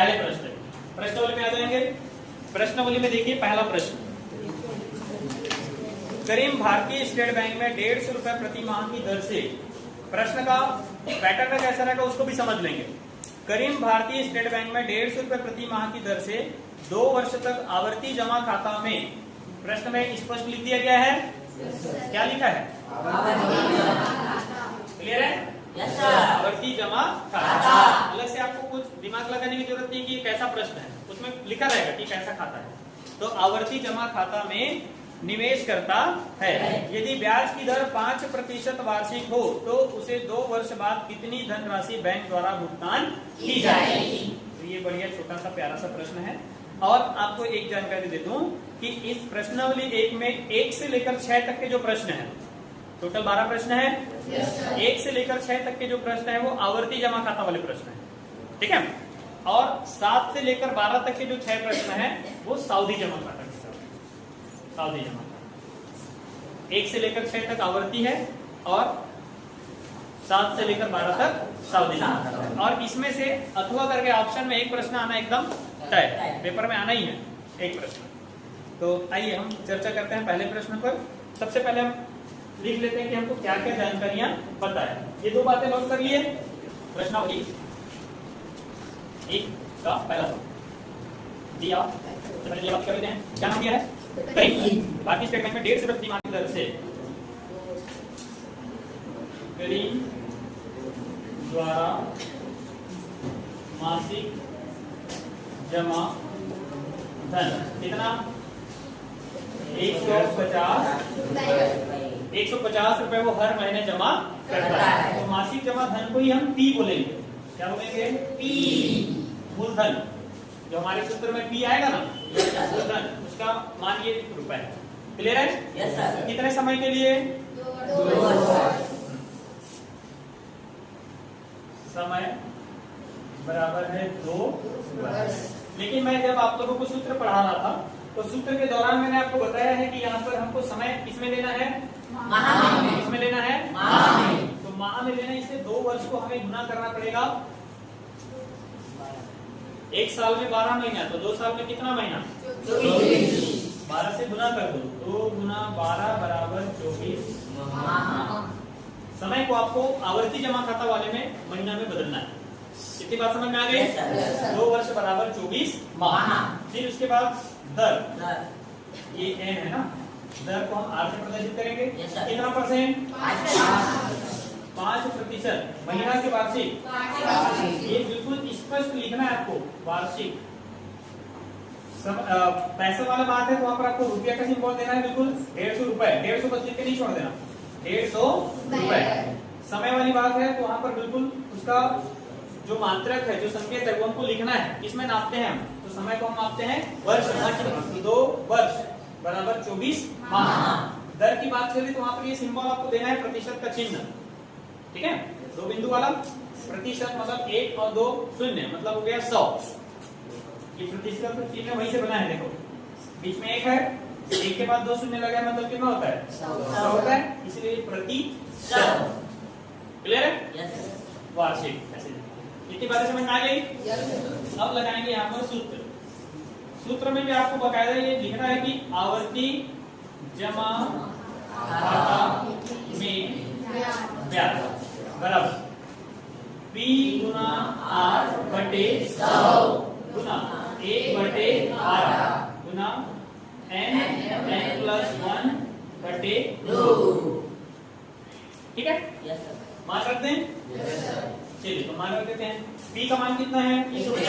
पहले प्रश्नावली में आ जाएंगे। प्रश्नावली में देखिए पहला प्रश्न, करीम भारतीय स्टेट बैंक में 150 रुपए प्रति माह की दर से, प्रश्न का पैटर्न कैसा रहेगा उसको भी समझ लेंगे। करीम भारतीय स्टेट बैंक में 150 रुपए प्रति माह की दर से 2 वर्ष तक आवर्ती जमा खाता में, प्रश्न में स्पष्ट लिख दिया गया है, क्या लिखा है, क्लियर है, आवर्ती जमा खाता। अलग से आपको कुछ दिमाग लगाने की जरूरत नहीं कि कैसा प्रश्न है, उसमें लिखा रहेगा कि कैसा खाता है। तो आवर्ती जमा खाता में निवेश करता है। यदि ब्याज की दर 5% वार्षिक हो तो उसे 2 वर्ष बाद कितनी धनराशि बैंक द्वारा भुगतान की जाएगी। तो ये बढ़िया छोटा सा प्यारा सा प्रश्न है। और आपको एक जानकारी दे दूं कि इस प्रश्नावली 1 में 1 से लेकर 6 तक के जो प्रश्न है, टोटल 12 प्रश्न है, 1 से लेकर 6 तक के जो प्रश्न है वो आवर्ती जमा खाता वाले प्रश्न है, ठीक है। और 7 से लेकर 12 तक के जो 6 प्रश्न है वो सावधि जमा खाता, सावधि जमा खाता। 1 से लेकर 6 तक आवर्ती है और 7 से लेकर 12 तक सावधि जमा खाता है। और इसमें से अथवा करके ऑप्शन में एक प्रश्न आना एकदम तय, पेपर में आना ही है एक प्रश्न। तो आइए हम चर्चा करते हैं पहले प्रश्न पर। सबसे पहले हम लिख लेते हैं कि हमको क्या क्या जानकारियां पता है। ये 2 बातें नोट कर लिए। प्रश्नावली 1 का पहला दिया, पहले बात कर लेते हैं, क्या नाम दिया है, भारतीय स्टेट बैंक में 150 रुपए प्रति माह की दर से करीम द्वारा मासिक जमा धन कितना, 150 रुपए वो हर महीने जमा करता है। तो मासिक जमा धन को ही हम पी बोलेंगे। क्या बोलेंगे, पी, मूलधन। जो हमारे सूत्र में पी आएगा ना, मूलधन, उसका मान ये रुपए है। क्लियर है, यस सर। कितने समय के लिए, 2 वर्ष। समय बराबर है 2 वर्ष। लेकिन मैं जब आप लोगों को सूत्र पढ़ा रहा था तो सूत्र के दौरान मैंने आपको बताया है कि यहाँ पर हमको समय किसमें लेना है, माह में। किसमें लेना है, माह में। तो माह में लेना, इसे 2 वर्ष को हमें गुना करना पड़ेगा। 1 साल में 12 महीना, तो 2 साल में कितना महीना, 24। 12 से गुना कर दो, 2 गुना 12 बराबर 24 माह। समय को आपको आवर्ती जमा खाता वाले में महीना में बदलना है। कितनी बात समझ में आ गई, 2 वर्ष बराबर 24 माह। फिर उसके बाद दर, ये एन है ना, दर को हम आर से प्रदर्शित करेंगे। कितना परसेंट, 5%। महीना के वार्षिक, ये बिल्कुल स्पष्ट लिखना है आपको, वार्षिक। पैसे वाला बात है तो वहां पर आपको रुपया का सिंबल देना है, बिल्कुल 150 रुपए, 150 बस लिख के नहीं छोड़ देना, 150 रुपए। समय वाली बात है तो वहां पर बिल्कुल उसका जो मात्रक है, जो संकेत है वो हमको लिखना है। किसमें नापते हैं हम, तो समय को हम नापते हैं वर्ष, 2 वर्ष बराबर 24 माह। दर की बात चली तो वहां पर ये सिंबल आपको देना है, प्रतिशत का चिन्ह, ठीक है, 2 बिंदु वाला। प्रतिशत मतलब 1 और 2 शून्य, मतलब हो गया 100। ये प्रतिशत का चिन्ह वहीं से बना है, देखो बीच में 1 है, 1 के बाद 2 शून्य लगा है, मतलब कितना होता है, 100 होता है, इसलिए प्रतिशत। क्लियर है, यस। वार्षिक, इतनी बातें समझ में आ गई। अब लगाएंगे यहाँ पर सूत्र। सूत्र में भी आपको बकायदा ये लिखना है कि आवर्ती जमा खाता में ब्याज बराबर P गुना R बटे 100 गुना 1/12 गुना n+1 बटे 2। ठीक है, मान रख दें, चलिए तो मान रख देते हैं। P का मान कितना है, 150।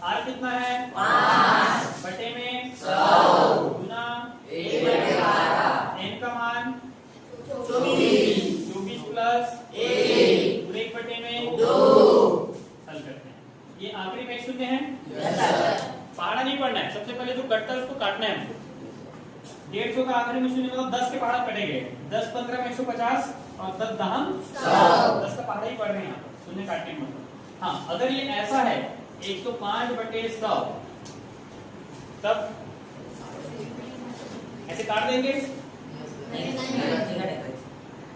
R कितना है, 5 बटे में 100 गुना 1/12। N का मान 24 प्लस 1 बटे में 2। हल करते हैं। ये आखिरी में 1 शून्य है, पहाड़ा नहीं पढ़ना है, सबसे पहले जो कटता है उसको काटना है हमको। 150 का आखिरी में शून्य मतलब 10 के पहाड़ा कटेंगे, 10 15 में 150 और 10 दहम 100। 10 का पहाड़ा ही पढ़ रहे हैं, शून्य काटने में। हाँ, अगर ये ऐसा है 105 बटे 100, तब ऐसे काट देंगे,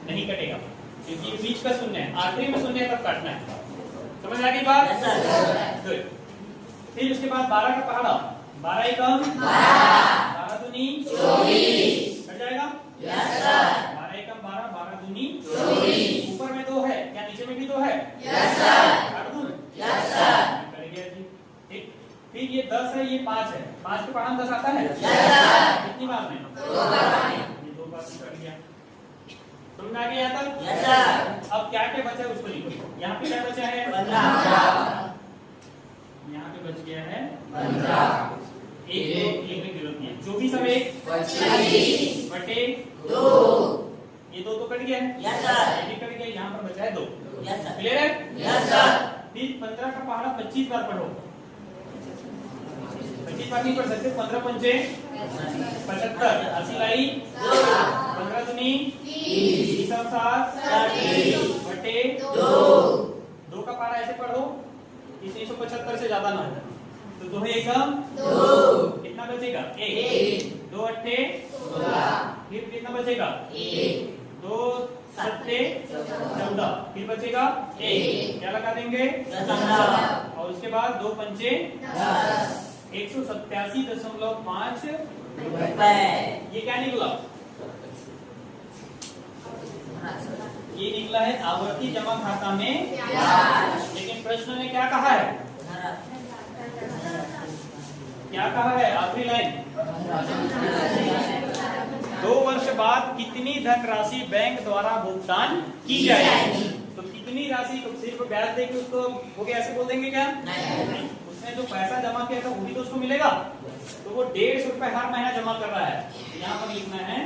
नहीं कटेगा क्योंकि बीच का शून्य है, आखिरी में शून्य है, तब काटना है। समझ आ गई बात? गुड। फिर उसके बाद 12 का पहाड़ा, 12 एकम 12 दूनी 24 कट जाएगा। 12 एकम 12, 12 दूनी 24। ऊपर में 2 है, क्या नीचे में भी 2 है? काट दूं? कर गया जी। ठीक। फिर ये 10 है, ये 5 है, 5 के पहाड़ा 10 आता है? कितनी बार में? 2 बार। ये 2 बार कट गया। समझ आ गया यहाँ तक? अब क्या क्या बचा है उसको लिखो। यहाँ पे क्या बचा है? 15। यहाँ पे बच गया है 15। एक में जरूरत नहीं है। 24 अब 1 बटे 2। ये 2 तो कट गया है। ये भी कट गया। यहाँ पर बचा है 2। क्लियर है? फिर 15 का पहाड़ा 25 बार पढ़ो। 25 बार नहीं पढ़ सकते। 15 पंचे 75, 80 लाई 15 दूनी 30 और 7 बटे 2 का पहाड़ा ऐसे पढ़ो, 375 से ज्यादा ना हो। तो 2 एकम 2, कितना बचेगा? 1, 2 अट्ठे 16, फिर कितना बचेगा? 1, 2 सत्ते 14, फिर बचेगा 1, क्या लगा देंगे? और उसके बाद 2 पंचे 187.5 रुपए। ये क्या निकला? ये निकला है आवर्ती जमा खाता में ब्याज। लेकिन प्रश्न में क्या कहा है? क्या कहा है? आखिरी लाइन, 2 वर्ष बाद कितनी धनराशि बैंक द्वारा भुगतान की जाएगी। तो कितनी राशि? तो सिर्फ ब्याज देके उसको हो गया ऐसे बोल देंगे क्या? नहीं। उसने जो पैसा जमा किया था वो भी तो उसको मिलेगा। तो वो 150 रुपए हर महीना जमा कर रहा है। यहाँ पर लिखना है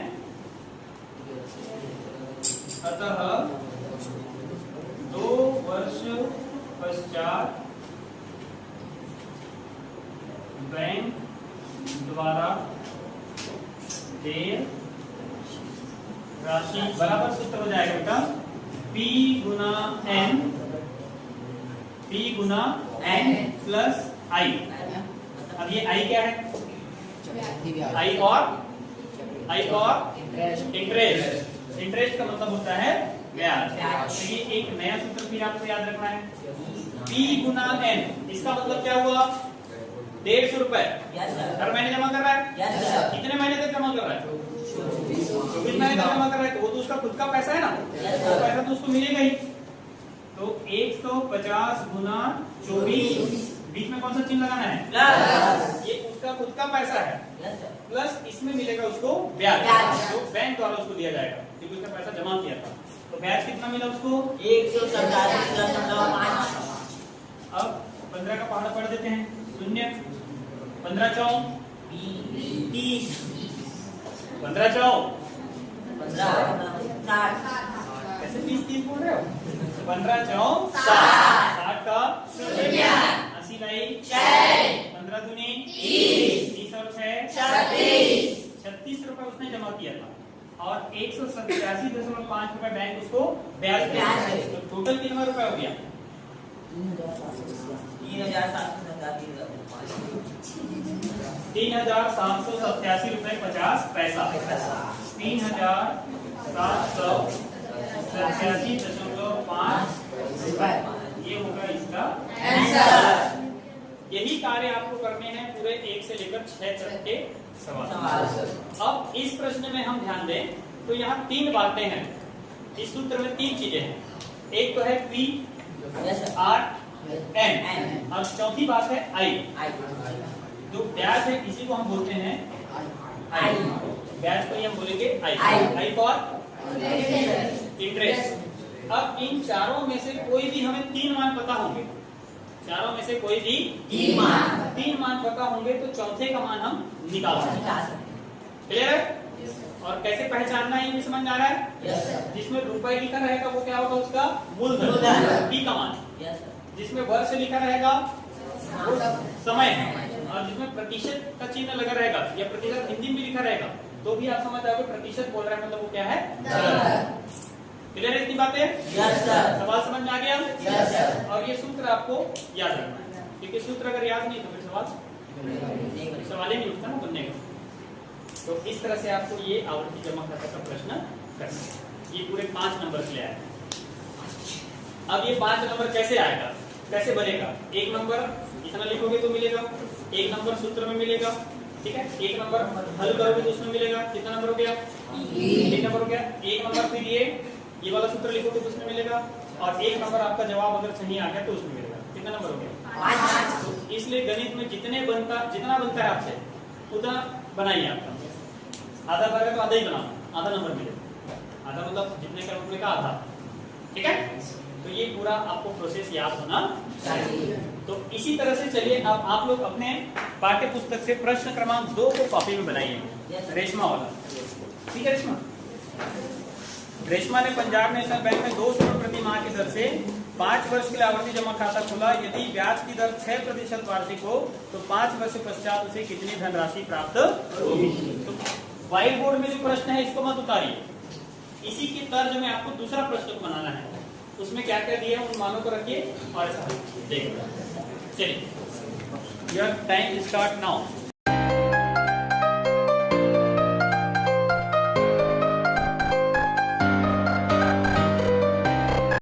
अतः 2 वर्ष पश्चात बैंक द्वारा देय राशि बराबर सूत्र हो जाएगा बेटा P Guna N, P Guna N plus I। अब ये I क्या है? I और इंटरेस्ट। इंटरेस्ट का मतलब होता है ब्याज। तो ये एक नया सूत्र फिर आपको याद रखना है, P गुना N। इसका मतलब क्या हुआ? 150 रुपए हर महीने जमा कर रहा है। कितने महीने तक जमा कर रहा है? 24 महीने तक जमा कर रहा है। तो वो तो उसका खुद का पैसा है ना, वो पैसा तो उसको मिलेगा ही। तो 150 गुना 24, बीच में कौन सा चिन्ह लगाना है? ये उसका खुद का पैसा है, प्लस इसमें मिलेगा उसको ब्याज, जो बैंक द्वारा उसको दिया जाएगा क्योंकि उसका पैसा जमा किया था। तो ब्याज कितना मिला उसको? 147.5। अब 15 का पहाड़ा पढ़ देते हैं। 0 15 चौं 30, 15 चौं 60। 30 बोल रहे हो? 15 चौं 60 का 80 लाई 15 दूनी 30 और 6 36 रुपए उसने जमा किया था और 187.5 रुपए बैंक उसको ब्याज दिया। तो टोटल कितना रुपए हो गया? 3,787 रुपए 50 पैसा। 3,787.5 रुपए, ये होगा इसका आंसर। यही कार्य आपको करने हैं पूरे 1 से लेकर 6 तक के सवाल। अब इस प्रश्न में हम ध्यान दें तो यहाँ 3 बातें हैं। इस सूत्र में 3 चीजें हैं। एक तो है P, R, N। अब चौथी बात है I। जो ब्याज है इसी को हम बोलते हैं I। ब्याज को ही हम बोलेंगे I फॉर इंटरेस्ट। अब इन चारों में से कोई भी हमें 3 मान पता होंगे। चारों में से कोई भी 3 मान पता होंगे तो चौथे का मान हम निकाल सकते। क्लियर है? और कैसे पहचानना है ये भी समझ आ रहा है? जिसमें रुपए लिखा रहेगा वो क्या होगा? उसका मूलधन P का मान। जिसमें वर्ष लिखा रहेगा वो समय है। और जिसमें प्रतिशत का चिन्ह लगा रहेगा या प्रतिशत हिंदी में लिखा रहेगा तो भी आप समझ जाओगे प्रतिशत बोल रहा है मतलब वो क्या है? क्लियर है इतनी बातें? सवाल समझ में आ गया? और ये सूत्र आपको याद रखना है क्योंकि सूत्र अगर याद नहीं तो फिर सवाल ही नहीं उठता ना बनने का। तो इस तरह से आपको ये आवर्ती जमा खाता का प्रश्न करना है। ये पूरे 5 नंबर के लिए आएगा। अब ये 5 नंबर कैसे आएगा? कैसे बनेगा, 1 नंबर इतना लिखोगे तो मिलेगा, 1 नंबर सूत्र में मिलेगा, ठीक है। 1 नंबर हल करोगे तो उसमें मिलेगा, कितना नंबर हो गया, 1 नंबर हो गया। 1 नंबर फिर ये वाला सूत्र लिखोगे तो उसमें मिलेगा, और 1 नंबर आपका जवाब अगर सही आ गया तो उसमें मिलेगा, कितना नंबर हो गया। तो इसलिए गणित में जितना बनता है आपसे उतना बनाइए। आपका आधा बार तो आधा ही बनाओ, आधा नंबर मिलेगा, आधा मतलब जितने का रुपये का आधा, ठीक है। तो ये पूरा आपको प्रोसेस याद होना चाहिए। तो इसी तरह से चलिए अब आप लोग अपने पाठ्य पुस्तक से प्रश्न क्रमांक 2 को कॉपी में बनाइए, रेशमा वाला, ठीक है। रेशमा ने पंजाब नेशनल बैंक में 200 रुपए प्रति माह की दर से 5 वर्ष के लिए आवर्ती जमा खाता खोला। यदि ब्याज की दर 6% वार्षिक हो तो 5 वर्ष पश्चात उसे कितनी धनराशि प्राप्त होगी। तो व्हाइट बोर्ड में जो प्रश्न है इसको मत उतारिए, इसी की तर्ज में आपको दूसरा प्रश्न बनाना है, उसमें क्या क्या दिया उन मानों को रखिए और ऐसा देखिए। चलिए, योर टाइम स्टार्ट नाउ।